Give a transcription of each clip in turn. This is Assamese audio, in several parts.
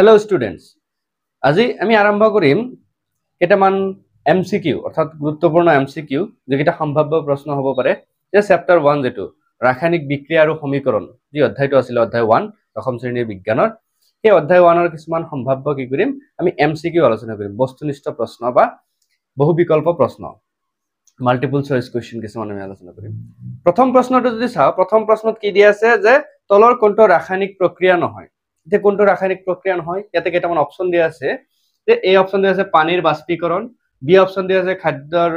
Hello students. আজি আমি আৰম্ভ কৰিম কেইটামান MCQ অৰ্থাৎ গুৰুত্বপূৰ্ণ MCQ যেটা সম্ভাব্য প্ৰশ্ন হ'ব পাৰে যে চেপ্টাৰ 1 যেটো ৰাসায়নিক বিক্ৰিয়া আৰু সমীকৰণ যি অধ্যায়টো আছিল অধ্যায় 1 দশম শ্ৰেণীৰ বিজ্ঞানৰ এই অধ্যায় 1 ৰ কিছুমান সম্ভাব্য কি কৰিম আমি MCQ আলোচনা কৰিম বস্তুনিষ্ঠ প্ৰশ্ন বা বহু বিকল্প প্ৰশ্ন মাল্টিপল চয়েস কোৱেশ্চন কিছুমান আমি আলোচনা কৰিম প্ৰথম প্ৰশ্নটো যদি চাও প্ৰথম প্ৰশ্নত কি দিয়া আছে যে তলৰ কোনটো ৰাসায়নিক প্ৰক্ৰিয়া নহয় যে কোনটো ৰাসায়নিক প্ৰক্ৰিয়া নহয় ইয়াতে কেইটামান অপচন দিয়া আছে যে এ অপচন দিয়া আছে পানীৰ বাষ্পীকৰণ বি অপচন দিয়া আছে খাদ্যৰ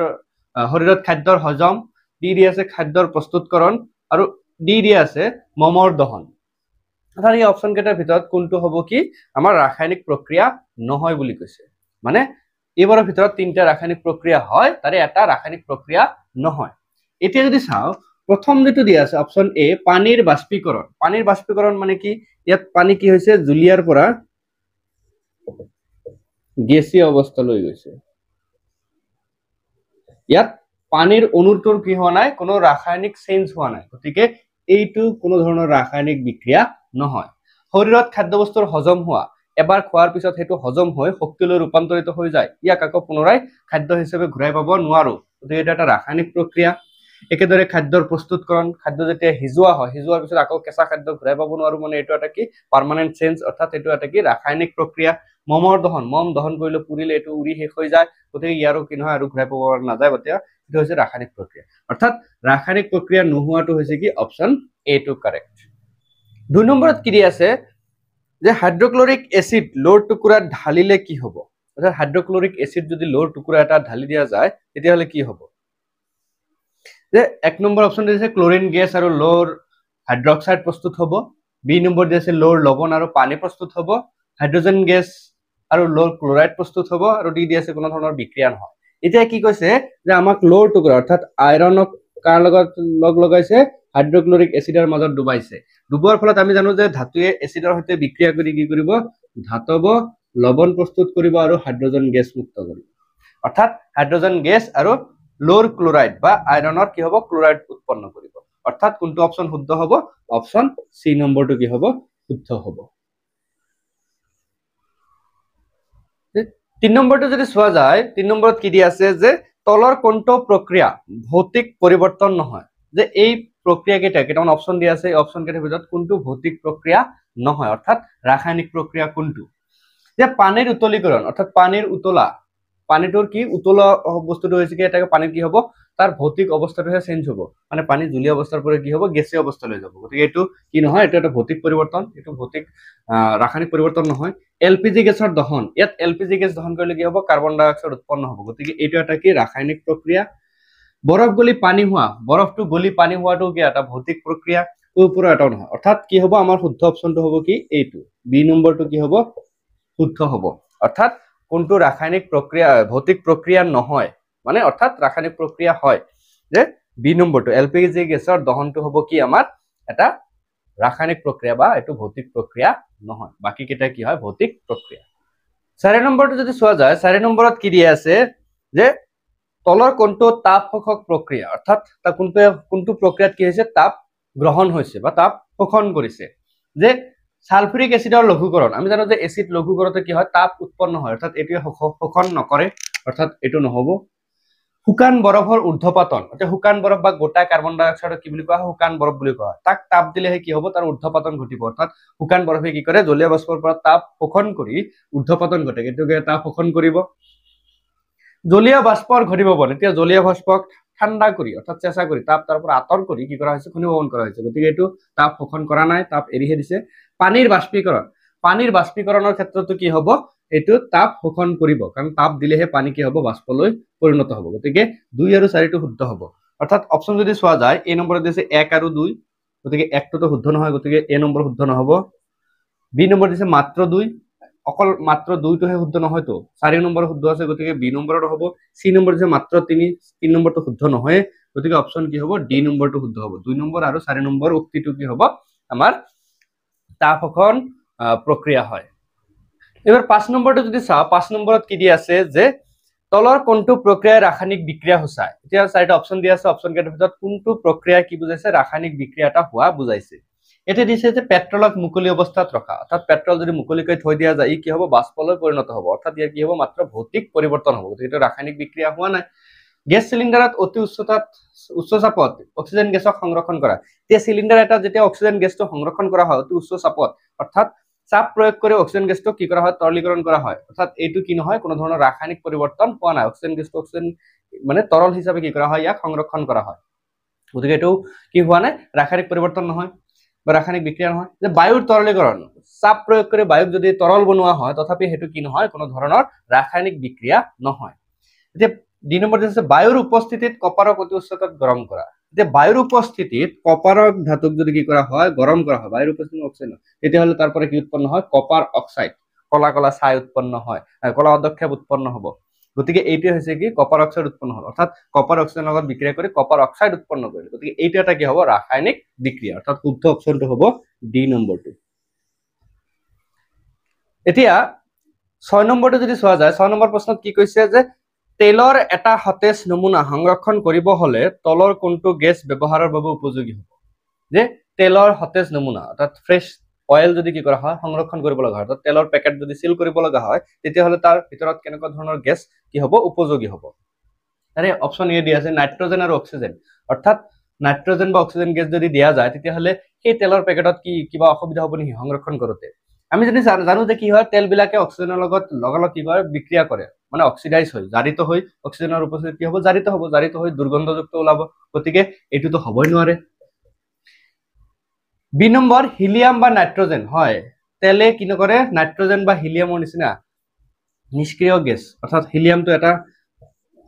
শৰীৰত খাদ্যৰ হজম ডি দিয়া আছে খাদ্যৰ প্ৰস্তুতকৰণ আৰু ডি দিয়া আছে মমৰ দহন অৰ্থাৎ এই অপচন কেইটাৰ ভিতৰত কোনটো হ'ব কি আমাৰ ৰাসায়নিক প্ৰক্ৰিয়া নহয় বুলি কৈছে মানে এইবাৰৰ ভিতৰত তিনটা ৰাসায়নিক প্ৰক্ৰিয়া হয় তাৰে এটা ৰাসায়নিক প্ৰক্ৰিয়া নহয় এতিয়া যদি চাও প্ৰথম যেটো দিয়া আছে অপচন এ পানীৰ বাষ্পীকৰণ মানে কি ইয়াত পানী কি হৈছে জুলিয়াৰ পৰা গেছীয় অৱস্থালৈ গৈছে ইয়াত পানীৰ অণুটোৰ কি হোৱা নাই কোনো ৰাসায়নিক চেঞ্জ হোৱা নাই গতিকে এইটো কোনো ধৰণৰ ৰাসায়নিক বিক্ৰিয়া নহয় শৰীৰত খাদ্যবস্তুৰ হজম হোৱা এবাৰ খোৱাৰ পিছত হেতু হজম হৈ শক্তিলৈ ৰূপান্তৰিত হৈ যায় ইয়াক আকৌ পুনৰাই খাদ্য হিচাপে ঘূৰাই পাব নোৱাৰো গতিকে এটা ৰাসায়নিক প্ৰক্ৰিয়া একেদৰে খাদ্যৰ প্ৰস্তুতকৰণ খাদ্য যেতিয়া হিজোৱা হয় হিজোৱাৰ পিছত আকৌ কেঁচা খাদ্য ঘূৰাই পাব নোৱাৰো মানে এটো এটা কি পাৰ্মানেন্ট চেঞ্জ অৰ্থাৎ এটো এটা কি ৰাসায়নিক প্ৰক্ৰিয়া মমৰ দহন মম দহন কৰিলে পুৰিলে এটো উৰি শেষ হৈ যায় গতিকে ইয়াৰো কি নহয় আৰু ঘূৰাই পাব নাযায় গতিয়া এটো হৈছে ৰাসায়নিক প্ৰক্ৰিয়া অৰ্থাৎ ৰাসায়নিক প্ৰক্ৰিয়া নোহোৱাটো হৈছে কি অপচন এ টু কাৰেক্ট দুই নম্বৰত কি দি আছে যে হাইড্ৰোক্লোৰিক এসিড লোৰ টুকুৰা ঢালিলে কি হ'ব অৰ্থাৎ হাইড্ৰোক্লোৰিক এসিড যদি লোৰ টুকুৰা এটা ঢালি দিয়া যায় তেতিয়া হলে কি হ'ব যে এক নম্বৰ অপচন দিছে ক্লোৰিন গ্যাস আৰু লোৰ হাইড্ৰক্সাইড প্ৰস্তুত হ'ব বি নম্বৰ দিছে লোৰ লৱণ আৰু পানী প্ৰস্তুত হ'ব হাইড্ৰোজেন গ্যাস আৰু লোৰ ক্লোৰাইড প্ৰস্তুত হ'ব আৰু ডি দিছে কোনো ধৰণৰ বিক্ৰিয়া নহয় এতিয়া কি কৈছে যে আমাক লোৰ টুকুৰা অৰ্থাৎ আইৰণক কাৰ লগত লগ লগাইছে হাইড্ৰোক্লোৰিক এসিডৰ মাজত ডুবাইছে ডুবোৱাৰ ফলত আমি জানো যে ধাতুৱে এসিডৰ সৈতে বিক্ৰিয়া কৰি কি কৰিব ধাতব লৱণ প্ৰস্তুত কৰিব আৰু হাইড্ৰোজেন গ্যাস মুক্ত কৰিব অৰ্থাৎ হাইড্ৰোজেন গ্যাস আৰু লোৰ ক্লোৰাইড বা আইৰণৰ কি হ'ব ক্লোৰাইড উৎপন্ন কৰিব অৰ্থাৎ কোনটো অপচন শুদ্ধ হ'ব অপচন সি নম্বৰটো কি হ'ব শুদ্ধ হ'ব তিন নম্বৰটো যদি চোৱা যায় তিন নম্বৰত কি দি আছে যে তলৰ কোনটো প্ৰক্ৰিয়া ভৌতিক পৰিৱৰ্তন নহয় যে এই প্ৰক্ৰিয়া কেইটামান অপচন দি আছে অপচন কেইটাৰ ভিতৰত কোনটো ভৌতিক প্ৰক্ৰিয়া নহয় অৰ্থাৎ ৰাসায়নিক প্ৰক্ৰিয়া কোনটো যে পানীৰ উতলীকৰণ অৰ্থাৎ পানীৰ উতলা পানীটোৰ কি উতলা বস্তুটো হৈছে কি এটাকে পানী কি হ'ব তাৰ ভৌতিক অৱস্থাটোহে চেঞ্জ হ'ব মানে পানী জলীয় অৱস্থাৰ পৰা কি হ'ব গেছীয় অৱস্থালৈ যাব গতিকে এটো কি নহয় এটো এটা ভৌতিক পৰিৱৰ্তন এটো ভৌতিক ৰাসায়নিক পৰিৱৰ্তন নহয় এলপিজি গেছৰ দহন ইয়াত এলপিজি গেছ দহন কৰিলে কি হ'ব কাৰ্বন ডাই অক্সাইড উৎপন্ন হ'ব গতিকে এটো এটা কি ৰাসায়নিক প্ৰক্ৰিয়া বৰফ গলি পানী হোৱা বৰফটো গলি পানী হোৱাটো কি এটা ভৌতিক প্ৰক্ৰিয়া ওপৰৰ এটাও নহয় অৰ্থাৎ কি হ'ব আমাৰ শুদ্ধ অপচনটো হ'ব কি এইটো বি নম্বৰটো কি হ'ব শুদ্ধ হ'ব অৰ্থাৎ কোনটো ৰাসায়নিক প্ৰক্ৰিয়া ভৌতিক প্ৰক্ৰিয়া নহয় মানে অৰ্থাৎ ৰাসায়নিক প্ৰক্ৰিয়া হয় যে বি নম্বৰটো এলপিজি গেছৰ দহনটো হ'ব কি আমাৰ এটা ৰাসায়নিক প্ৰক্ৰিয়া বা এটো ভৌতিক প্ৰক্ৰিয়া নহয় বাকি কেইটা কি হয় ভৌতিক প্ৰক্ৰিয়া 4 নম্বৰটো যদি চোৱা যায় 4 নম্বৰত কি দিয়া আছে যে তলৰ কোনটো তাপ শোষক প্ৰক্ৰিয়া অৰ্থাৎ তা কোনটো প্ৰক্ৰিয়াত কি হৈছে তাপ গ্ৰহণ হৈছে বা তাপ শোষণ কৰিছে যে সালফিউৰিক এসিডৰ লঘুকৰণ আমি জানো যে এসিড লঘু কৰোতে কি হয় তাপ উৎপন্ন হয় অৰ্থাৎ এটো শোষণ নকৰে অৰ্থাৎ এটো নহব শুকান বৰফৰ ঊৰ্ধ্বপাতন অৰ্থাৎ শুকান বৰফ বা গোটা কাৰ্বন ডাই অক্সাইড কি বুলি কোৱা হয় শুকান বৰফ বুলি কোৱা হয় তাক তাপ দিলে কি হ'ব তাৰ ঊৰ্ধ্বপাতন ঘটিব অৰ্থাৎ শুকান বৰফে কি কৰে জলীয় বাষ্পৰ পৰা তাপ শোষণ কৰি ঊৰ্ধ্বপাতন ঘটে এটোকে তাপ শোষণ কৰিব জলীয় বাষ্পৰ ঘটিব পাৰে এতিয়া জলীয় বাষ্পক ঠাণ্ডা কৰি অৰ্থাৎ চেঁচা কৰি তাপ তাৰ পৰা আঁতৰ কৰি কি কৰা হৈছে ঘনীভৱন কৰা হৈছে গতিকে এটো তাপ শোষণ কৰা নাই তাপ এৰিহে দিছে পানীৰ বাষ্পীকৰণৰ ক্ষেত্ৰতো কি হ'ব এটো তাপ শোষণ কৰিব কাৰণ তাপ দিলেহে পানী কি হ'ব বাষ্পলৈ পৰিণত হ'ব গতিকে 2 আৰু 4 টো শুদ্ধ হ'ব অৰ্থাৎ অপচন যদি চোৱা যায় এ নম্বৰত দিছে 1 আৰু 2 গতিকে 1 টো শুদ্ধ নহয় গতিকে এ নম্বৰ শুদ্ধ নহব বি নম্বৰ দিছে মাত্ৰ 2 অকল মাত্ৰ 2 টোহে শুদ্ধ নহয় তো 4 নম্বৰ শুদ্ধ আছে গতিকে বি নম্বৰটো হ'ব সি নম্বৰ দিছে মাত্ৰ 3 নম্বৰটো শুদ্ধ নহয় গতিকে অপচন কি হ'ব ডি নম্বৰটো শুদ্ধ হ'ব 2 নম্বৰ আৰু 4 নম্বৰ উক্তিটো কি হ'ব আমাৰ তাপ শোষণ প্ৰক্ৰিয়া হয় এবাৰ 5 নম্বৰটো যদি চাও 5 নম্বৰত কি দি আছে যে তলৰ কোনটো প্ৰক্ৰিয়া ৰাসায়নিক বিক্ৰিয়া হোচায় এতিয়া চাৰিটা অপচন দি আছে অপচন কেইটাৰ ভিতৰত কোনটো প্ৰক্ৰিয়া কি বুজাইছে ৰাসায়নিক বিক্ৰিয়া এটা হোৱা বুজাইছে এটা দিছে যে পেট্ৰলক মুকলি অৱস্থাত ৰখা, অৰ্থাৎ পেট্ৰল যদি মুকলিকৈ থৈ দিয়া যায় ই কি হ'ব বাষ্পলৈ পৰিণত হ'ব, অৰ্থাৎ ইয়াৰ কি হ'ব মাত্ৰ ভৌতিক পৰিৱৰ্তন হ'ব, গতিকে এইটো ৰাসায়নিক বিক্ৰিয়া হোৱা নাই। গেছ সিলিণ্ডাৰত অতি উচ্চ চাপত অক্সিজেন গেছক সংৰক্ষণ কৰা, এতিয়া সিলিণ্ডাৰ এটা যেতিয়া অক্সিজেন গেছটো সংৰক্ষণ কৰা হয় অতি উচ্চ চাপত, অৰ্থাৎ চাপ প্ৰয়োগ কৰি অক্সিজেন গেছটো কি কৰা হয় তৰলীকৰণ কৰা হয়, অৰ্থাৎ এইটো কি নহয় কোনো ধৰণৰ ৰাসায়নিক পৰিৱৰ্তন হোৱা নাই, অক্সিজেন গেছটো অক্সিজেন মানে তৰল হিচাপে কি কৰা হয় ইয়াক সংৰক্ষণ কৰা হয়, গতিকে এইটো কি হোৱা নাই ৰাসায়নিক পৰিৱৰ্তন নহয় বা ৰাসায়নিক বিক্ৰিয়া নহয়। যে বায়ুৰ তৰলীকৰণ, চাপ প্ৰয়োগ কৰি বায়ুক যদি তৰল বনোৱা হয় তথাপি সেইটো কি নহয় কোনো ধৰণৰ ৰাসায়নিক বিক্ৰিয়া নহয়। এতিয়া 2 নম্বৰ আছে বায়ুৰ উপস্থিতিত কপাৰক অতি উচ্চতাত গৰম কৰা, এতিয়া বায়ুৰ উপস্থিতিত কপাৰক ধাতুক যদি কি কৰা হয় গৰম কৰা হয়, বায়ুৰ উপস্থিতিত অক্সিজেন তেতিয়াহ'লে তাৰ পৰা কি উৎপন্ন হয় কপাৰ অক্সাইড, কলা কলা ছাই উৎপন্ন হয়, কলা অধক্ষেপ উৎপন্ন হ'ব, গতিকে এইটো হৈছে কি কপাৰ অক্সাইড উৎপন্ন হ'ল, অৰ্থাৎ কপাৰ অক্সিজেনৰ লগত বিক্ৰিয়া কৰি কপাৰ অক্সাইড উৎপন্ন কৰিলে, গতিকে এইটো এটা কি হ'ব ৰাসায়নিক বিক্ৰিয়া, অৰ্থাৎ শুদ্ধ অপচনটো হ'ব ডি নম্বৰটো। এতিয়া 6 নম্বৰটো যদি চোৱা যায় 6 নম্বৰ প্ৰশ্নত কি কৈছে যে তেলৰ এটা সতেজ নমুনা সংৰক্ষণ কৰিব হলে তলৰ কোনটো গেছ ব্যৱহাৰৰ বাবে উপযোগী হ'ব, যে তেলৰ সতেজ নমুনা অৰ্থাৎ ফ্ৰেছ অয়েল যদি কি কৰা হয় সংৰক্ষণ কৰিব লগা হয়, অৰ্থাৎ তেলৰ পেকেট যদি সিল কৰিব লগা হয় তেতিয়াহ'লে তাৰ ভিতৰত কেনেকুৱা ধৰণৰ গেছ কি হ'ব উপযোগী হ'ব। তাৰে অপচন এ দিয়া আছে নাইট্ৰজেন আৰু অক্সিজেন, অৰ্থাৎ নাইট্ৰজেন বা অক্সিজেন গেছ যদি দিয়া যায় তেতিয়াহ'লে সেই তেলৰ পেকেটত কি কিবা অসুবিধা হ'ব নেকি সংৰক্ষণ কৰোতে। আমি যদি জানো যে কি হয় তেলবিলাকে অক্সিজেনৰ লগত লগালগ কি কৰে বিক্ৰিয়া কৰে, মানে অক্সিডাইজ হয়, জাৰিত হৈ অক্সিজেনৰ উপস্থিতিত কি হ'ব জাৰিত হৈ দুৰ্গন্ধযুক্ত ওলাব, গতিকে এইটোতো হ'বই নোৱাৰে। বি নম্বৰ হিলিয়াম বা নাইট্ৰজেন, হয় তেলে কি নকৰে নাইট্ৰজেন বা হিলিয়ামৰ নিচিনা নিষ্ক্ৰিয় গেছ, অৰ্থাৎ হিলিয়ামটো এটা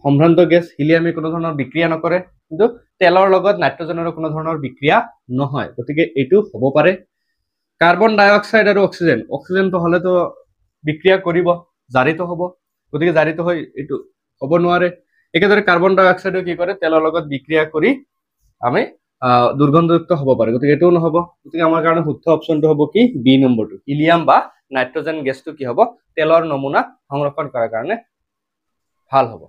সম্ভ্ৰান্ত গেছ, হিলিয়ামে কোনো ধৰণৰ বিক্ৰিয়া নকৰে, কিন্তু তেলৰ লগত নাইট্ৰজেনৰ কোনো ধৰণৰ বিক্ৰিয়া নহয়, গতিকে এইটো হ'ব পাৰে। কাৰ্বন ডাই অক্সাইড আৰু অক্সিজেন, অক্সিজেনটো হ'লেতো বিক্ৰিয়া কৰিব জাৰিত হ'ব, গতিকে জাৰিত হৈ এইটো হ'ব নোৱাৰে। একেদৰে কাৰ্বন ডাই অক্সাইডে কি কৰে তেলৰ লগত বিক্ৰিয়া কৰি আমি দুৰ্গন্ধযুক্ত হ'ব পাৰে, গতিকে এইটোও নহ'ব, গতিকে আমাৰ কাৰণে শুদ্ধ অপচনটো হ'ব কি বি নম্বৰটো, হিলিয়াম বা নাইট্ৰজেন গেছটো কি হ'ব তেলৰ নমুনা সংৰক্ষণ কৰাৰ কাৰণে ভাল হ'ব।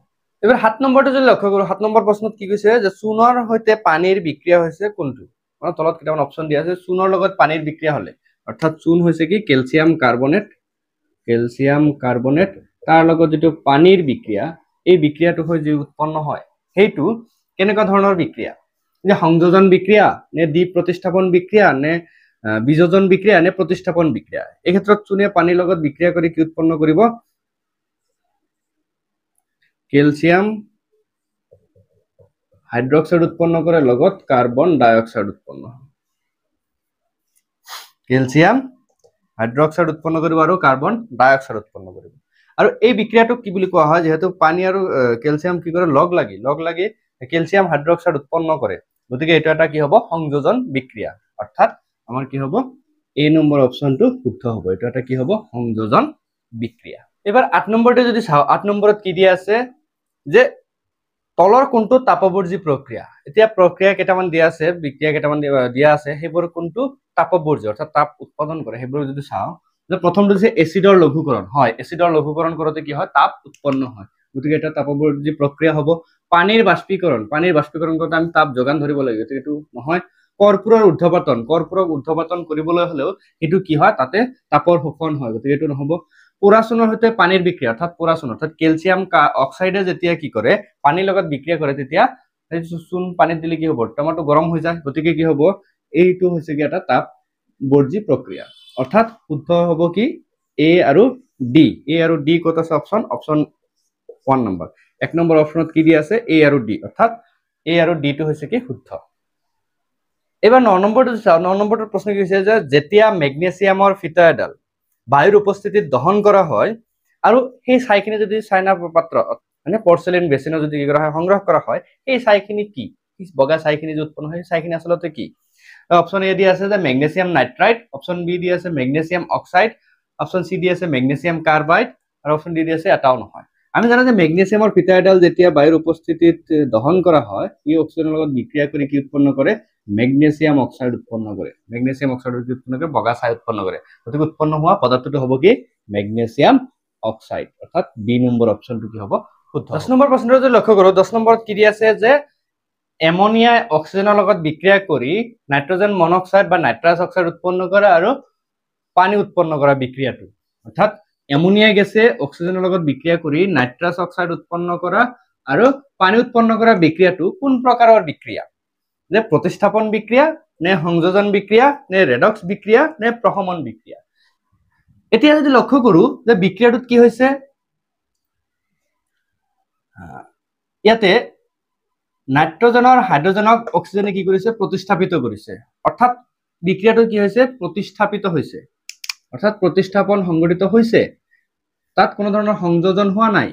এবাৰ 7 নম্বৰটো যদি লক্ষ্য কৰোঁ 7 নম্বৰ প্ৰশ্নত কি কৈছে যে চূনৰ সৈতে পানীৰ বিক্ৰিয়া হৈছে কোনটো, মানে তলত কেইটামান অপচন দিয়া আছে, চূনৰ লগত পানীৰ বিক্ৰিয়া হ'লে অৰ্থাৎ চূন হৈছে কি কেলছিয়াম কাৰ্বনেট তাৰ লগত যিটো পানীৰ বিক্ৰিয়া, এই বিক্ৰিয়াটো হৈ যি উৎপন্ন হয় সেইটো কেনেকুৱা ধৰণৰ বিক্ৰিয়া, যে সংযোজন বিক্ৰিয়া নে দ্বি প্ৰতিস্থাপন বিক্ৰিয়া নে বিযোজন বিক্ৰিয়া নে প্ৰতিস্থাপন বিক্ৰিয়া, এই ক্ষেত্ৰত চূনে পানীৰ লগত বিক্ৰিয়া কৰি কি উৎপন্ন কৰিব কেলছিয়াম হাইড্ৰক্সাইড উৎপন্ন কৰে লগত কাৰ্বন ডাই অক্সাইড উৎপন্ন, কেলছিয়াম হাইড্ৰক্সাইড উৎপন্ন কৰিব আৰু কাৰ্বন ডাই অক্সাইড উৎপন্ন কৰিব, আৰু এই বিক্ৰিয়াটোক কি বুলি কোৱা হয় যেহেতু পানী আৰু কেলছিয়াম কি কৰে লগ লাগি কেলছিয়াম হাইড্ৰক্সাইড উৎপন্ন কৰে, গতিকে এইটো এটা কি হ'ব সংযোজন বিক্ৰিয়া, অৰ্থাৎ আমাৰ কি হ'ব এ নম্বৰ অপচনটো শুদ্ধ হ'ব, এইটো এটা কি হ'ব সংযোজন বিক্ৰিয়া। এবাৰ 8 নম্বৰটো যদি চাওঁ 8 নম্বৰত কি দিয়া আছে যে তলৰ কোনটো তাপবৰ্জী প্ৰক্ৰিয়া, এতিয়া প্ৰক্ৰিয়া কেইটামান দিয়া আছে বিক্ৰিয়া কেইটামান দিয়া আছে সেইবোৰ কোনটো তাপবৰ্জী অৰ্থাৎ তাপ উৎপাদন কৰে, সেইবোৰ যদি চাওঁ যে প্ৰথমটো হৈছে এচিডৰ লঘুকৰণ, হয় এচিডৰ লঘুকৰণ কৰোতে কি হয় তাপ উৎপন্ন হয়, গতিকে এটা তাপবৰ্জী প্ৰক্ৰিয়া হ'ব। পানীৰ বাষ্পীকৰণ কৰোতে আমি তাপ যোগান ধৰিব লাগিব, গতিকে এইটো নহয়। কৰ্পূৰৰ ঊৰ্ধ্বপাতন কৰিবলৈ হলেও সেইটো কি হয় তাতে তাপৰ শোষণ হয়, গতিকে এইটো নহ'ব। পোৰাচুনৰ সৈতে পানীৰ বিক্ৰিয়া অৰ্থাৎ কেলছিয়াম অক্সাইডে যেতিয়া কি কৰে পানীৰ লগত বিক্ৰিয়া কৰে তেতিয়া চূণ পানীত দিলে কি হ'ব টেমাটো গৰম হৈ যায়, গতিকে কি হ'ব এইটো হৈছে কি এটা তাপবৰ্জী প্ৰক্ৰিয়া, অৰ্থাৎ শুদ্ধ হ'ব কি এ আৰু ডি ক'ত আছে অপচন 1 নম্বৰ, 1 নম্বৰ অপচনত কি দি আছে এ আৰু ডি, অৰ্থাৎ এ আৰু ডি টো হৈছে কি শুদ্ধ। এবাৰ 9 নম্বৰটো চাওঁ 9 নম্বৰটোৰ প্ৰশ্ন কি হৈছে যে যেতিয়া মেগনেছিয়ামৰ ফিতা এডাল বায়ুৰ উপস্থিতিত দহন কৰা হয় আৰু সেই ছাইখিনি যদি চাইনা পাত্ৰ মানে পৰ্চেলিন বেচিনত যদি কি কৰা হয় সংগ্ৰহ কৰা হয়, এই ছাইখিনি কি বগা ছাইখিনি যে উৎপন্ন হয় ছাইখিনি আচলতে কি, অপচন এ দি আছে যে মেগনেছিয়াম নাইট্ৰাইট, অপচন বি দি আছে মেগনেছিয়াম অক্সাইড, অপচন সি দি আছে মেগনেছিয়াম কাৰ্বাইড আৰু অপচন ডি দি আছে এটাও নহয়। আমি জানো যে মেগনেছিয়ামৰ ফিতা এডাল যেতিয়া বায়ুৰ উপস্থিতিত দহন কৰা হয় ই অক্সিজেনৰ লগত বিক্ৰিয়া কৰি কি উৎপন্ন কৰে মেগনেছিয়াম অক্সাইড উৎপন্ন কৰে, বগা ছাই উৎপন্ন কৰে, গতিকে উৎপন্ন হোৱা পদাৰ্থটো হ'ব কি মেগনেছিয়াম অক্সাইড, অৰ্থাৎ বি নম্বৰ অপচনটো কি হ'ব শুদ্ধ। 10 নম্বৰ প্ৰশ্নটো যদি লক্ষ্য কৰোঁ 10 নম্বৰত কি দি আছে যে এমনিয়াই অক্সিজেনৰ লগত বিক্ৰিয়া কৰি নাইট্ৰজেন মনক্সাইড বা নাইট্ৰাছ অক্সাইড উৎপন্ন কৰে আৰু পানী উৎপন্ন কৰা বিক্ৰিয়াটো অৰ্থাৎ এমনিয়া গেছে অক্সিজেনৰ লগত বিক্ৰিয়া কৰি নাইট্ৰাছ অক্সাইড উৎপন্ন কৰা আৰু পানী উৎপন্ন কৰা বিক্ৰিয়াটো কোন প্ৰকাৰৰ বিক্ৰিয়া যে প্ৰতিস্থাপন বিক্ৰিয়া নে সংযোজন বিক্ৰিয়া নে ৰেডক্স বিক্ৰিয়া নে প্ৰশমন বিক্ৰিয়া এতিয়া যদি লক্ষ্য কৰো যে বিক্ৰিয়াটোত কি হৈছে ইয়াতে নাইট্ৰজেনৰ হাইড্ৰজেনক অক্সিজেনে কি কৰিছে প্ৰতিস্থাপিত কৰিছে অৰ্থাৎ বিক্ৰিয়াটো কি হৈছে প্ৰতিস্থাপিত হৈছে অৰ্থাৎ প্ৰতিস্থাপন সংঘটিত হৈছে তাত কোনো ধৰণৰ সংযোজন হোৱা নাই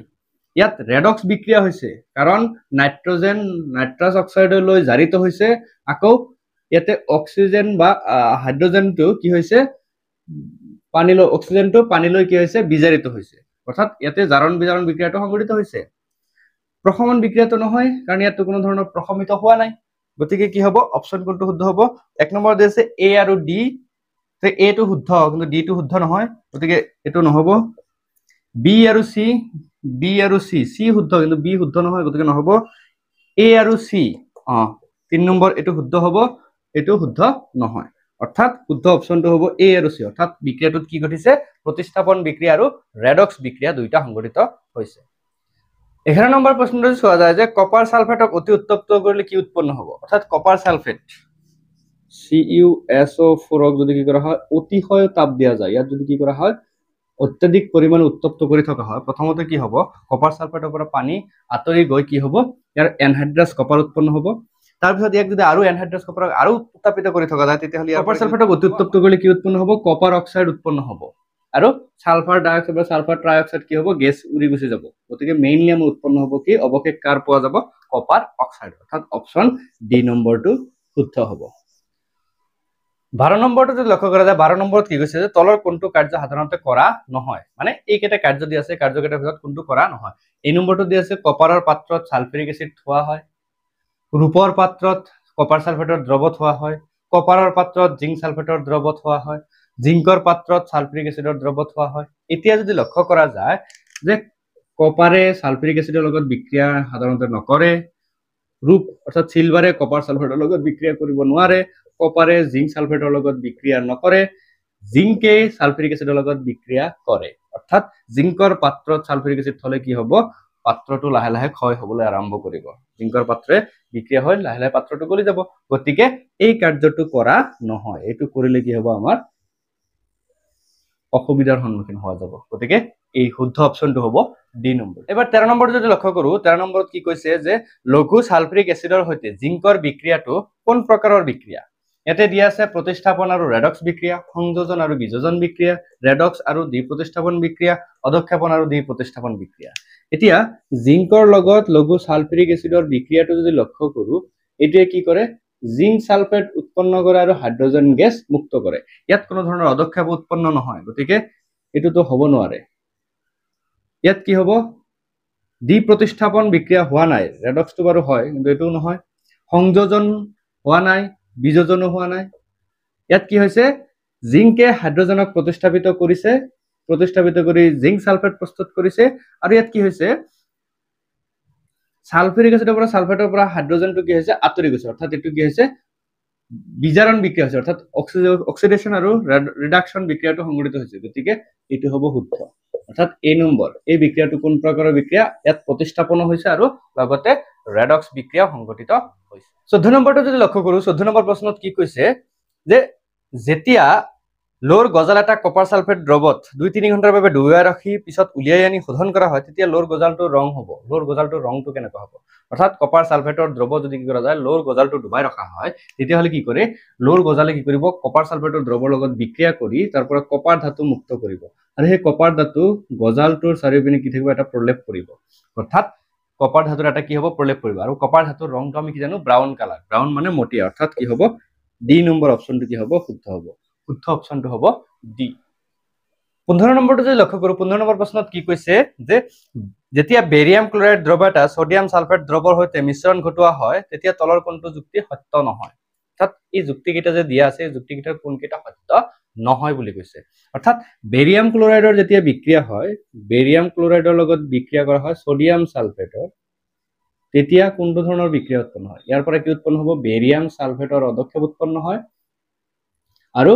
ইয়াত ৰেডক্স বিক্ৰিয়া হৈছে কাৰণ নাইট্ৰজেন নাইট্ৰাছ অক্সাইডলৈ জাৰিত হৈছে আকৌ ইয়াতে অক্সিজেন বা হাইড্ৰজেনটো কি হৈছে পানীলৈ অক্সিজেনটো পানীলৈ কি হৈছে বিজাৰিত হৈছে অৰ্থাৎ ইয়াতে জাৰণ বিজাৰণ বিক্ৰিয়াটো সংঘটিত হৈছে প্ৰশমন বিক্ৰিয়াটো নহয় কাৰণ ইয়াত কোনো ধৰণৰ প্ৰশমিত হোৱা নাই গতিকে কি হ'ব অপচন কোনটো শুদ্ধ হ'ব এক নম্বৰ দিছে এ আৰু ডি তে এ টো শুদ্ধ কিন্তু ডি টো শুদ্ধ নহয় গতিকে এটো নহব বি আৰু সি সি শুদ্ধ কিন্তু বি শুদ্ধ নহয় গতিকে নহব এ আৰু সি 3 নম্বৰ এটো শুদ্ধ হ'ব এটো শুদ্ধ নহয় অৰ্থাৎ শুদ্ধ অপচনটো হ'ব এ আৰু সি অৰ্থাৎ বিক্ৰিয়াটোত কি ঘটিছে প্ৰতিস্থাপন বিক্ৰিয়া আৰু ৰেডক্স বিক্ৰিয়া দুইটা সংঘটিত হৈছে 11 নম্বৰ প্ৰশ্নটো চোৱা যায় যে কপাৰ সালফেটক অতি উত্তপ্ত কৰিলে কি উৎপন্ন হ'ব অৰ্থাৎ কপাৰ সালফেট CuSO4 ক যদি কি কৰা হয় অতিশয় তাপ দিয়া যায় ইয়াত যদি কি কৰা হয় অত্যাধিক পৰিমাণে উত্তপ্ত কৰি থকা হয় প্ৰথমতে কি হ'ব কপাৰ সালফেটৰ পৰা পানী আতৰি গৈ কি হ'ব ইয়াৰ এনহাইড্ৰাছ কপাৰ উৎপন্ন হ'ব তাৰ পিছত ইয়াক যদি আৰু এনহাইড্ৰাছ কপাৰক আৰু উত্তাপিত কৰি থকা যায় তেতিয়া হলি কপাৰ সালফেটক অতি উত্তপ্ত কৰিলে কি উৎপন্ন হ'ব কপাৰ অক্সাইড উৎপন্ন হ'ব আৰু সালফাৰ ডাইঅক্সাইড বা সালফাৰ ট্ৰাইঅক্সাইড কি হ'ব গেছ উৰি গুছি যাব গতিকে মেইনলি আমাৰ উৎপন্ন হ'ব কি অৱশেষ কাৰ পোৱা যাব কপাৰ অক্সাইড অৰ্থাৎ অপচন ডি নম্বৰটো শুদ্ধ হ'ব 12 নম্বৰটো যদি লক্ষ্য কৰা যায় 12 নম্বৰত কি কৈছে যে তলৰ কোনটো কাৰ্য সাধাৰণতে কৰা নহয় মানে এই কেটা কাৰ্য দি আছে কাৰ্যকেটাৰ ভিতৰত কোনটো কৰা নহয় এই নম্বৰটো দি আছে কপাৰৰ পাত্ৰত সালফিউৰিক এসিড থোৱা হয় ৰূপৰ পাত্ৰত কপাৰ সালফেটৰ দ্ৰৱ থোৱা হয় কপাৰৰ পাত্ৰত জিংক সালফেটৰ দ্ৰৱ থোৱা হয় জিংকৰ পাত্ৰত সালফিউৰিক এসিডৰ দ্ৰৱ থোৱা হয় এতিয়া যদি লক্ষ্য কৰা যায় যে কপাৰে সালফিউৰিক এসিডৰ লগত বিক্ৰিয়া সাধাৰণতে নকৰে ৰূপ অৰ্থাৎ সিলভাৰে কপাৰ সালফেটৰ লগত বিক্ৰিয়া কৰিব নোৱাৰে কপাৰে জিংক সালফেটৰ লগত বিক্ৰিয়া নকৰে জিংকে সালফিউৰিক এসিডৰ লগত বিক্ৰিয়া কৰে অৰ্থাৎ জিংকৰ পাত্ৰত সালফিউৰিক এসিড থলে কি হ'ব পাত্ৰটো লাহে লাহে ক্ষয় হ'বলৈ আৰম্ভ কৰিব জিংকৰ পাত্ৰে বিক্ৰিয়া হয় লাহে লাহে পাত্ৰটো গলি যাব গতিকে এই কাৰ্যটো কৰা নহয় এটো কৰিলে কি হ'ব আমাৰ অসুবিধাৰ সন্মুখীন হোৱা যাব গতিকে এই শুদ্ধ অপচনটো হ'ব ডি নম্বৰ এবাৰ 13 নম্বৰ যদি লক্ষ্য কৰো 13 নম্বৰত কি কৈছে যে লঘু সালফিউৰিক এসিডৰ সৈতে জিংকৰ বিক্ৰিয়াটো কোন প্ৰকাৰৰ বিক্ৰিয়া ইয়াতে দিয়া আছে প্ৰতিস্থাপন আৰু ৰেডক্স বিক্ৰিয়া সংযোজন আৰু বিযোজন বিক্ৰিয়া ৰেডক্স আৰু দ্বি প্ৰতিস্থাপন বিক্ৰিয়া অধক্ষেপন আৰু দ্বি প্ৰতিস্থাপন বিক্ৰিয়া এতিয়া জিংকৰ লগত লঘু সালফিউৰিক এসিডৰ বিক্ৰিয়াটো যদি লক্ষ্য কৰো এটোৱে কি কৰে জিংক সালফেট উৎপন্ন কৰে আৰু হাইড্ৰজেন গেছ মুক্ত কৰে ইয়াত কোনো ধৰণৰ অধক্ষেপ উৎপন্ন নহয় গতিকে এটোটো হ'ব নোৱাৰে ইয়াত কি হ'ব দ্বি প্ৰতিস্থাপন বিক্ৰিয়া হোৱা নাই ৰেডক্সটো বাৰু হয় কিন্তু এটো নহয় সংযোজন হোৱা নাই বিযোজনো হোৱা নাই ইয়াত কি হৈছে জিংকে হাইড্ৰজেনক প্ৰতিস্থাপিত কৰিছে প্ৰতিস্থাপিত কৰি জিংক সালফেট প্ৰস্তুত কৰিছে আৰু ইয়াত কি হৈছে সালফিউৰিক এসিডৰ পৰা সালফেটৰ পৰা হাইড্ৰজেনটো কি হৈছে আতৰি গৈছে অৰ্থাৎ এটো কি হৈছে বিজাৰণ বিক্ৰিয়া হৈছে অৰ্থাৎ অক্সিডেশন আৰু ৰিডাকশন বিক্ৰিয়াটো সংঘটিত হৈছে গতিকে এটো হ'ব শুদ্ধ অৰ্থাৎ এ নম্বৰ এই বিক্ৰিয়াটো কোন প্ৰকাৰৰ বিক্ৰিয়া ইয়াত প্ৰতিস্থাপন হৈছে আৰু লগতে ৰেডক্স বিক্ৰিয়া সংঘটিত হৈছে 14 নম্বৰটো যদি লক্ষ্য কৰো 14 নম্বৰ প্ৰশ্নত কি কৈছে যে যেতিয়া লোৰ গজাল এটা কপাৰ সালফেট দ্ৰৱত 2-3 ঘণ্টাৰ বাবে ডুবাই ৰাখি পিছত উলিয়াই আনি শোধন কৰা হয় তেতিয়া লোৰ গজালটোৰ ৰং হ'ব লোৰ গজালটোৰ ৰংটো কেনেকুৱা হ'ব অৰ্থাৎ কপাৰ সালফেটৰ দ্ৰৱ যদি কি কৰা যায় লোৰ গজালটো ডুবাই ৰখা হয় তেতিয়া হলে কি কৰে লোৰ গজালে কি কৰিব কপাৰ সালফেটৰ দ্ৰৱৰ লগত বিক্ৰিয়া কৰি তাৰ পৰা কপাৰ ধাতু মুক্ত কৰিব আৰু সেই কপাৰ ধাতু গজালটোৰ চাৰিওপিনে কি থাকিব এটা প্ৰলেপ কৰিব অৰ্থাৎ কপাৰ ধাতুৰ এটা কি হ'ব প্ৰলেপ কৰিব আৰু কপাৰ ধাতুৰ ৰংটো আমি কি জানো ব্ৰাউন কালাৰ ব্ৰাউন মানে মটিয়া অৰ্থাৎ কি হ'ব ডি নম্বৰ অপচনটো কি হ'ব শুদ্ধ হ'ব শুদ্ধ অপচনটো হ'ব ডি 15 নম্বৰটো যদি লক্ষ্য কৰো 15 নম্বৰ প্ৰশ্নত কি কৈছে যে যেতিয়া বেৰিয়াম ক্লোৰাইড দ্ৰৱ এটা সোডিয়াম সালফেট দ্ৰৱৰ সৈতে মিশ্ৰণ ঘটোৱা হয় তেতিয়া তলৰ কোনটো যুক্তি সত্য নহয় অৰ্থাৎ এই যুক্তিকেইটা যে দিয়া আছে যুক্তিকেইটাৰ কোনকেইটা সত্য নহয় বুলি কৈছে অৰ্থাৎ বেৰিয়াম ক্লোৰাইডৰ যেতিয়া বিক্ৰিয়া হয় বেৰিয়াম ক্লোৰাইডৰ লগত বিক্ৰিয়া কৰা হয় সোডিয়াম সালফেটৰ তেতিয়া কোনটো ধৰণৰ বিক্ৰিয়া উৎপন্ন হয়? ইয়াৰ পৰা কি উৎপন্ন হ'ব? বেৰিয়াম সালফেটৰ অদক্ষেপ উৎপন্ন হয় আৰু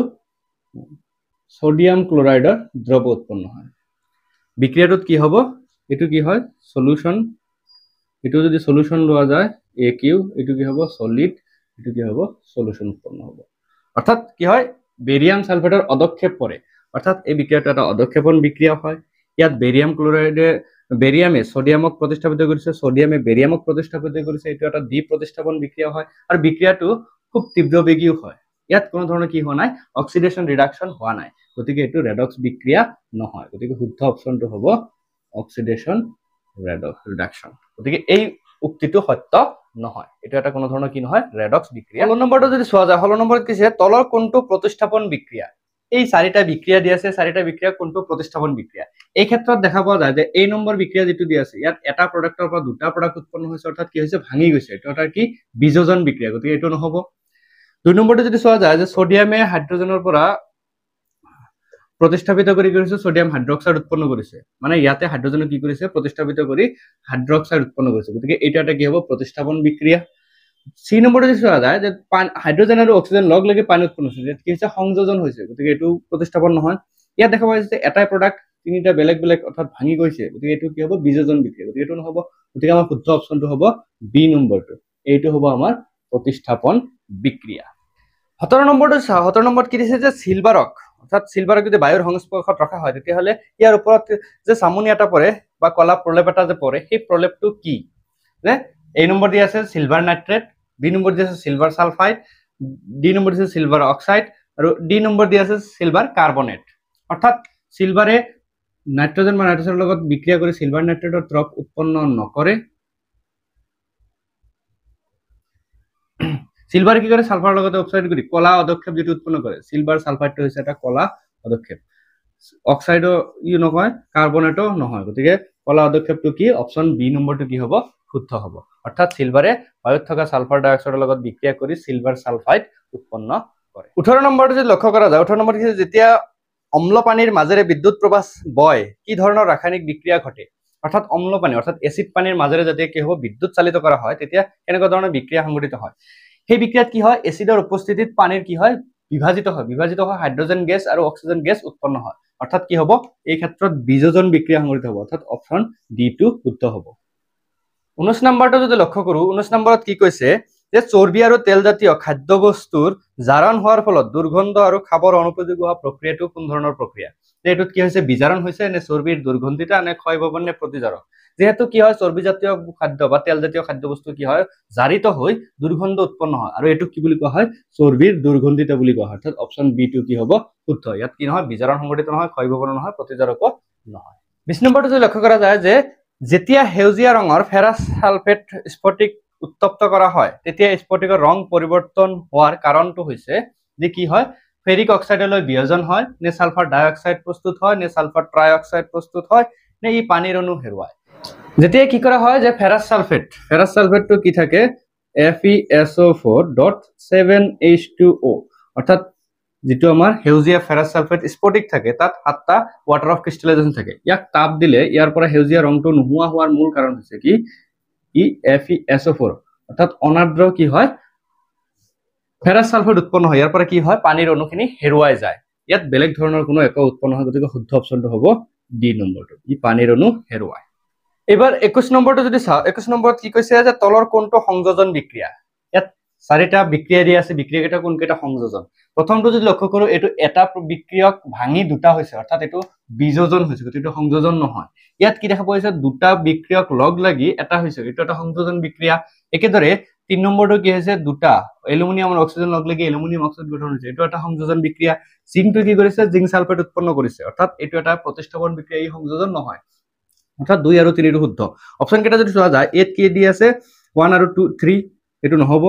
সোডিয়াম ক্লোৰাইডৰ দ্ৰৱ উৎপন্ন হয়। বিক্ৰিয়াটোত কি হ'ব? এটো কি হয়? সলিউশন, এটো যদি সলিউশন লোৱা যায় AQ, এটো কি হ'ব? সলিড, এটো কি হ'ব? সলিউশন উৎপন্ন হ'ব। অর্থাৎ কি হয়? বেৰিয়াম সালফেটৰ অদক্ষেপ পৰে, অৰ্থাৎ এই বিক্ৰিয়াটো এটা অদক্ষেপণ বিক্ৰিয়া হয়। ইয়াত বেৰিয়াম ক্লোৰাইডে বেৰিয়ামে সোডিয়ামক প্ৰতিস্থাপিত কৰিছে, সোডিয়ামে বেৰিয়ামক প্ৰতিস্থাপিত কৰিছে, এটো এটা দ্বি প্ৰতিস্থাপন বিক্ৰিয়া হয় আৰু বিক্ৰিয়াটো খুব তীব্ৰবেগীও হয়। ইয়াত কোনো ধৰণৰ কি হোৱা নাই? অক্সিডেশন ৰিডাকশন হোৱা নাই, গতিকে এটো ৰেডক্স বিক্ৰিয়া নহয়। গতিকে শুদ্ধ অপশনটো হ'ব অক্সিডেশন ৰিডাকশন। গতিকে এই উক্তিটো সত্য নহয়, এটো এটা কোনো ধৰণৰ কি নহয়? ৰেডক্স বিক্ৰিয়া। 16 নম্বৰটো যদি চোৱা যায়, 16 নম্বৰত কি আছে? তলৰ কোনটো প্ৰতিস্থাপন বিক্ৰিয়া? এই চাৰিটা বিক্ৰিয়া দি আছে, চাৰিটা বিক্ৰিয়া কোনটো প্ৰতিস্থাপন বিক্ৰিয়া? এই ক্ষেত্ৰত দেখা পোৱা যায় যে এই নম্বৰ বিক্ৰিয়া যেটো দি আছে, ইয়াত এটা প্ৰডাক্টৰ পৰা দুটা প্ৰডাক্ট উৎপন্ন হৈছে, অৰ্থাৎ কি হৈছে? ভাঙি গৈছে, এটো এটা কি? বিযোজন বিক্ৰিয়া, গতিকে এটো নহব। 2 নম্বৰটো যদি চোৱা যায় যে সোডিয়ামে হাইড্ৰোজেনৰ পৰা প্ৰতিস্থাপিত কৰি কৰিছে সোডিয়াম হাইড্ৰক্সাইড উৎপন্ন কৰিছে, মানে ইয়াতে হাইড্ৰোজেন কি কৰিছে? প্ৰতিস্থাপিত কৰি হাইড্ৰক্সাইড উৎপন্ন কৰিছে, গতিকে এটা এটা কি হ'ব? প্ৰতিস্থাপন বিক্ৰিয়া। 3 নম্বৰটো যদি চোৱা যায় যে হাইড্ৰোজেন আৰু অক্সিজেন লগ লাগি পানী উৎপন্ন হৈছে, কি হৈছে? সংযোজন হৈছে, গতিকে এটো প্ৰতিস্থাপন নহয়। ইয়াত দেখা পাইছে যে এটাই প্ৰডাক্ট তিনিটা বেলেগ বেলেগ অৰ্থাৎ ভাঙি গৈছে, গতিকে এটো কি হ'ব? বিযোজন বিক্ৰিয়া, গতিকে এটো নহব। গতিকে আমাৰ শুদ্ধ অপশনটো হ'ব বি নম্বৰটো, এইটো হ'ব আমাৰ প্ৰতিস্থাপন বিক্ৰিয়া। 17 নম্বৰটো চাও, 17 নম্বৰত কি দিছে? যে সিলভাৰক, অৰ্থাৎ সিলভাৰক যদি বায়ুৰ সংস্পৰ্শত ৰখা হয় তেতিয়াহ'লে ইয়াৰ ওপৰত যে চামনি এটা পৰে বা কলা প্ৰলেপ এটা যে পৰে, সেই প্ৰলেপটো কি? যে এই নম্বৰ দি আছে সিলভাৰ নাইট্ৰেট, বি নম্বৰ দি আছে সিলভাৰ সালফাইড, ডি নম্বৰ দি আছে সিলভাৰ অক্সাইড আৰু ডি নম্বৰ দি আছে সিলভাৰ কাৰ্বনেট। অৰ্থাৎ সিলভাৰে নাইট্ৰজেন বা নাইট্ৰজেনৰ লগত বিক্ৰিয়া কৰি সিলভাৰ নাইট্ৰেটৰ দ্ৰৱ উৎপন্ন নকৰে। সিলভাৰ কি কৰে? সালফাৰৰ লগত অক্সাইড কৰি কলা অদক্ষেপ যেটো উৎপন্ন কৰে, সিলভাৰ সালফাইডটো হৈছে এটা কলা অদক্ষেপ। অক্সাইডো ই নহয়, কাৰ্বনেটো নহয়, গতিকে কলা অদক্ষেপটো কি? অপশন বি নম্বৰটো কি হ'ব? শুদ্ধ হ'ব। অৰ্থাৎ সিলভাৰে বায়ুত থকা সালফাৰ ডাই অক্সাইডৰ লগত বিক্ৰিয়া কৰি সিলভাৰ সালফাইড উৎপন্ন কৰে। 18 নম্বৰটো যদি লক্ষ্য কৰা যায়, 18 নম্বৰ কি? যেতিয়া অম্ল পানীৰ মাজেৰে বিদ্যুৎ প্ৰবাহ বয়, কি ধৰণৰ ৰাসায়নিক বিক্ৰিয়া ঘটে? অৰ্থাৎ অম্ল পানী অৰ্থাৎ এসিড পানীৰ মাজেৰে যেতিয়া কি হ'ব? বিদ্যুৎ চালিত কৰা হয়, তেতিয়া কেনেকুৱা ধৰণৰ বিক্ৰিয়া সংঘটিত হয়? সেই বিক্ৰিয়াত কি হয়? এসিডৰ উপস্থিতিত পানীৰ কি হয়? বিভাজিত হয় হাইড্ৰোজেন গেছ আৰু অক্সিজেন গেছ উৎপন্ন হয়, অৰ্থাৎ কি হ'ব? এই ক্ষেত্ৰত বিযোজন বিক্ৰিয়া সংঘটিত হ'ব, অৰ্থাৎ অপশন ডি টো শুদ্ধ হ'ব। 19 নম্বৰটো যদি লক্ষ্য কৰো, 19 নম্বৰত কি কৈছে? যে চৰ্বি আৰু তেলজাতীয় খাদ্যবস্তুৰ জাৰণ হোৱাৰ ফলত দুৰ্গন্ধ আৰু খাবৰ অনুপযোগী হোৱা প্ৰক্ৰিয়াটো কোন ধৰণৰ প্ৰক্ৰিয়া? এটোত কি হৈছে? বিজাৰণ হৈছে নে চৰ্বিৰ দুৰ্গন্ধিতা নে ক্ষয়ভৱন নে প্ৰতিজাৰক? যেহেতু কি হয়? চৰ্বিজাতীয় খাদ্য বা তেলজাতীয় খাদ্যবস্তু কি হয়? জাৰিত হৈ দুৰ্গন্ধ উৎপন্ন হয়, আৰু এটো কি বুলি কোৱা হয়? চৰ্বিৰ দুৰ্গন্ধিতা বুলি কোৱা হয়, অৰ্থাৎ অপশন বি টো কি হ'ব? শুদ্ধ। ইয়াত কি নহয়? বিজাৰণ সংঘটিত নহয়, ক্ষয়ভৱন নহয়, প্ৰতিজাৰকো নহয়। 20 নম্বৰটো যদি লক্ষ্য কৰা যায় যে যেতিয়া সেউজীয়া ৰঙৰ ফেৰাছ সালফেট স্ফটিক উত্তপ্ত কৰা হয়, তেতিয়া স্ফটিকৰ ৰং পৰিৱৰ্তন হোৱাৰ কাৰণটো হৈছে যে কি হয়? ফেৰিক অক্সাইডলৈ বিয়োজন হয়, নে সালফাৰ ডাই অক্সাইড প্ৰস্তুত হয়, নে সালফাৰ ট্ৰাই অক্সাইড প্ৰস্তুত হয়, নে ই পানীৰ অণু হেৰুৱায়? যেতিয়া কি কৰা হয়? যে ফেৰাছ সালফেটটো কি থাকে? FeSO4.7H2O, অৰ্থাৎ যেটো আমাৰ সেউজীয়া ফেৰাছ সালফেট স্ফটিক থাকে, তাত 7টা ওয়াটাৰ অফ ক্ৰিস্টালাইজেশন থাকে। ইয়াক তাপ দিলে ইয়াৰ পৰা সেউজীয়া ৰংটো নোহোৱা হোৱাৰ মূল কাৰণ হৈছে কি? ই FeSO4, অৰ্থাৎ অনাদ্ৰ কি হয়? ফেৰাছ সালফেট উৎপন্ন হয়, ইয়াৰ পৰা কি হয়? পানীৰ অণুখিনি হেৰুৱাই যায়। ইয়াত বেলেগ ধৰণৰ কোনো একো উৎপন্ন হয়, গতিকে শুদ্ধ অপশনটো হ'ব ডি নম্বৰটো, ই পানীৰ অণু হেৰুৱায়। এবাৰ 21 নম্বৰটো যদি চাও, 21 নম্বৰত কি কৈছে? যে তলৰ কোনটো সংযোজন বিক্ৰিয়া? ইয়াত চাৰিটা বিক্ৰিয়া দি আছে, বিক্ৰিয়া কেইটা কোন কেইটা সংযোজন? প্ৰথমটো যদি লক্ষ্য কৰো, এটো এটা বিক্ৰিয়ক ভাঙি দুটা হৈছে, অৰ্থাৎ এটো বিযোজন হৈছে, গতিকে এটো সংযোজন নহয়। ইয়াত কি দেখা পাইছে? দুটা বিক্রিয়ক লগ লাগি এটা হৈছে, এটো এটা সংযোজন বিক্রিয়া। একেদৰে 3 নম্বৰটো কি হৈছে? দুটা এলুমিনিয়াম আৰু অক্সিজেন লগ লাগি এলুমিনিয়াম অক্সাইড গঠন হৈছে, এটো এটা সংযোজন বিক্রিয়া। জিংকটো কি কৰিছে? জিংক সালফেট উৎপন্ন কৰিছে, অৰ্থাৎ এটো এটা প্ৰতিস্থাপন বিক্ৰিয়া, এই সংযোজন নহয়, অৰ্থাৎ 2 আৰু 3 টো শুদ্ধ। অপশন কেইটা যদি চোৱা যায়, এত কি দি আছে? 1 আৰু 2 3, এটো নহব।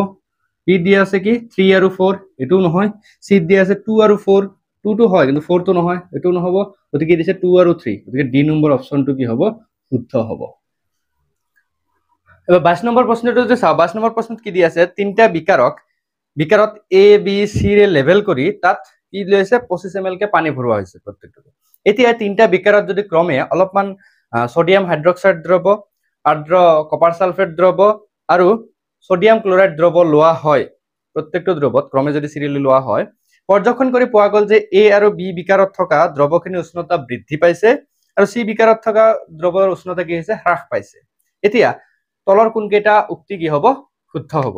বি দি আছে কি? 3 আৰু 4, এটো নহয়। সি দি আছে 2 আৰু 4, 2 টো হয় কিন্তু 4 টো নহয়, এটো নহব। গতিকে দিছে 2 আৰু 3, গতিকে ডি নম্বৰ অপশনটো কি হ'ব? শুদ্ধ হ'ব। এবাৰ 22 নম্বৰ প্ৰশ্নটো যদি চাও, 22 নম্বৰ প্ৰশ্নত কি দি আছে? তিনটা বিকাৰত এ বি সি ৰে লেভেল কৰি তাত কি লৈছে? 25 ml কে পানী ভৰোৱা হৈছে প্ৰত্যেকটো। এতিয়া তিনটা বিকাৰত যদি ক্ৰমে অলপমান সোডিয়াম হাইড্ৰক্সাইড দ্ৰৱ আৰ্দ্ৰ কপাৰ সালফেট দ্ৰৱ আৰু সোডিয়াম ক্লোৰাইড দ্ৰৱ লোৱা হয় প্ৰত্যেকটো দ্ৰৱত ক্ৰমে যদি সিৰিয়ালি লোৱা হয় পৰ্যবেক্ষণ কৰি পোৱা গ'ল যে এ আৰু বি বিকাৰত থকা দ্ৰৱখিনি উষ্ণতা বৃদ্ধি পাইছে আৰু সি বিকাৰত থকা দ্ৰৱৰ উষ্ণতা কি হৈছে হ্ৰাস পাইছে এতিয়া তলৰ কোনকেইটা উক্তি কি হ'ব শুদ্ধ হ'ব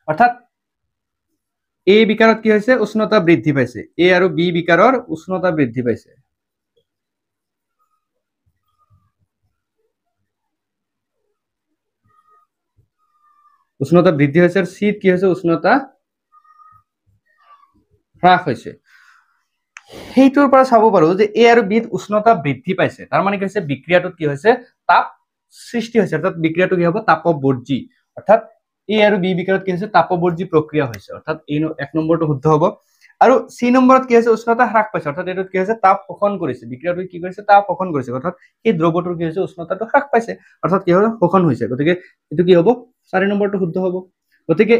অৰ্থাৎ এ বিকাৰত কি হৈছে উষ্ণতা বৃদ্ধি পাইছে এ আৰু বি বিকাৰৰ উষ্ণতা বৃদ্ধি পাইছে উষ্ণতা বৃদ্ধি হৈছে আৰু সি কি হৈছে উষ্ণতা হ্ৰাস হৈছে সেইটোৰ পৰা চাব পাৰো যে এ আৰু বিত উষ্ণতা বৃদ্ধি পাইছে তাৰ মানে কি হৈছে বিক্ৰিয়াটোত কি হৈছে তাপ সৃষ্টি হৈছে অৰ্থাৎ বিক্ৰিয়াটো কি হ'ব তাপবৰ্জী অৰ্থাৎ এ আৰু বি বিকাৰত কি হৈছে তাপবৰ্জী প্ৰক্ৰিয়া হৈছে অৰ্থাৎ এই এক নম্বৰটো শুদ্ধ হ'ব আৰু সি নম্বৰত কি হৈছে উষ্ণতা হ্ৰাস পাইছে অৰ্থাৎ এইটোত কি হৈছে তাপ শোষণ কৰিছে বিক্ৰিয়াটো কি কৰিছে তাপ শোষণ কৰিছে অৰ্থাৎ এই দ্ৰৱটোৰ কি হৈছে উষ্ণতাটো হ্ৰাস পাইছে অৰ্থাৎ কি হ'ব শোষণ হৈছে গতিকে এইটো কি হ'ব 4 নম্বৰটো শুদ্ধ হ'ব গতিকে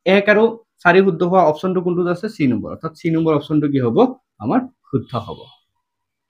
1 আৰু 4 শুদ্ধ হোৱা অপচনটো কোনটোত আছে সি নম্বৰ অৰ্থাৎ সি নম্বৰ অপচনটো কি হ'ব আমাৰ শুদ্ধ হ'ব